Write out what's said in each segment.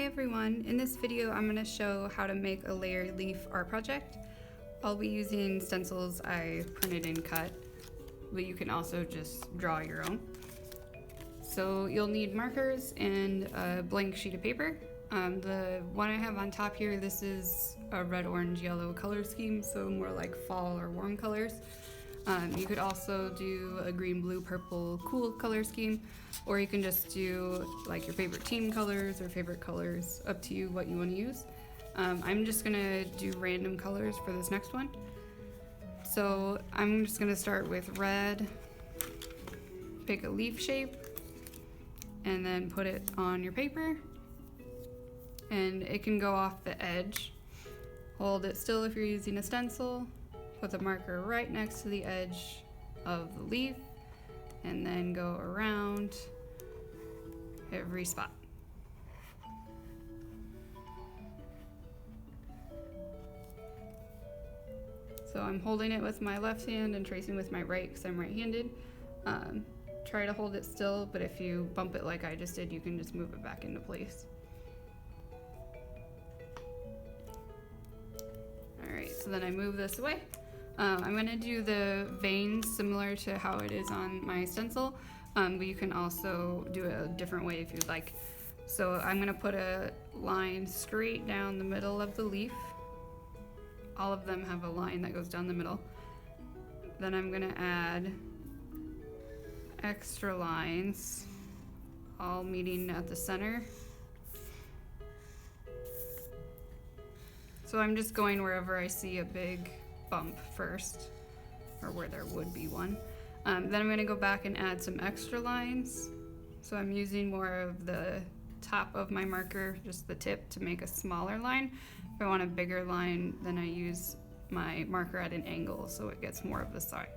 Hi everyone, in this video I'm going to show how to make a layered leaf art project. I'll be using stencils I printed and cut, but you can also just draw your own. So you'll need markers and a blank sheet of paper. The one I have on top here, this is a red, orange, yellow color scheme, so more like fall or warm colors. You could also do a green, blue, purple, cool color scheme, or you can just do like your favorite team colors or favorite colors, up to you what you want to use. I'm just gonna do random colors for this next one. So I'm just gonna start with red, pick a leaf shape, and then put it on your paper. And it can go off the edge. Hold it still if you're using a stencil. Put the marker right next to the edge of the leaf, and then go around every spot. So I'm holding it with my left hand and tracing with my right because I'm right-handed. Try to hold it still, but if you bump it like I just did, you can just move it back into place. Alright, so then I move this away. I'm going to do the veins similar to how it is on my stencil, but you can also do it a different way if you'd like. So I'm going to put a line straight down the middle of the leaf. All of them have a line that goes down the middle. Then I'm going to add extra lines, all meeting at the center. So I'm just going wherever I see a big bump first, or where there would be one. Then I'm going to go back and add some extra lines. So I'm using more of the top of my marker, just the tip, to make a smaller line. If I want a bigger line, then I use my marker at an angle so it gets more of the side.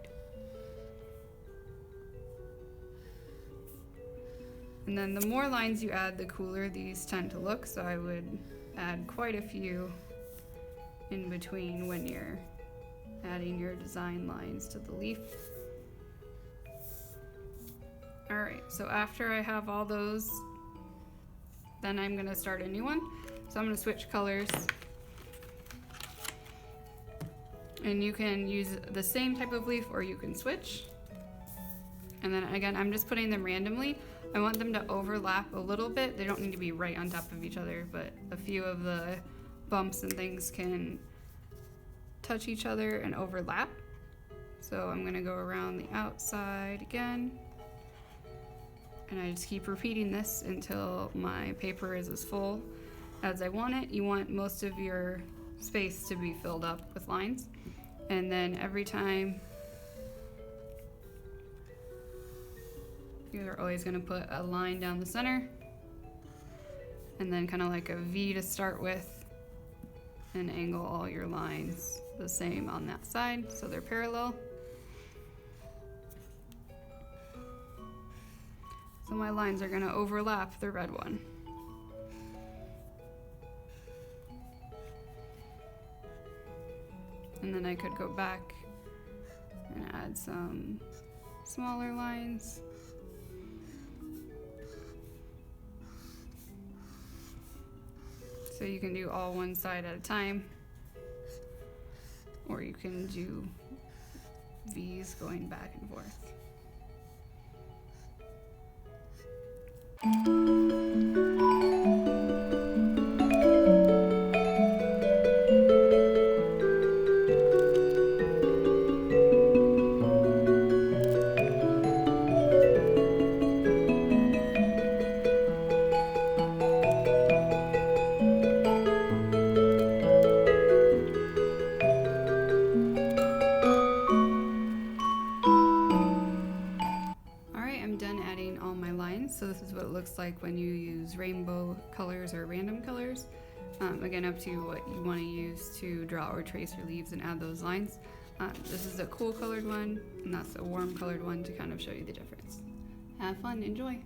And then the more lines you add, the cooler these tend to look, so I would add quite a few in between when you're adding your design lines to the leaf. Alright, so after I have all those, then I'm going to start a new one. So I'm going to switch colors. And you can use the same type of leaf or you can switch. And then again, I'm just putting them randomly. I want them to overlap a little bit. They don't need to be right on top of each other, but a few of the bumps and things can touch each other and overlap. So I'm gonna go around the outside again, and I just keep repeating this until my paper is as full as I want it. You want most of your space to be filled up with lines, and then every time you're always gonna put a line down the center, and then kind of like a V to start with, and angle all your lines the same on that side so they're parallel. So my lines are going to overlap the red one. And then I could go back and add some smaller lines. So you can do all one side at a time, or you can do V's going back and forth. I'm done adding all my lines, so this is what it looks like when you use rainbow colors or random colors. Again, up to what you want to use to draw or trace your leaves and add those lines. This is a cool colored one, and that's a warm colored one to kind of show you the difference. Have fun, enjoy!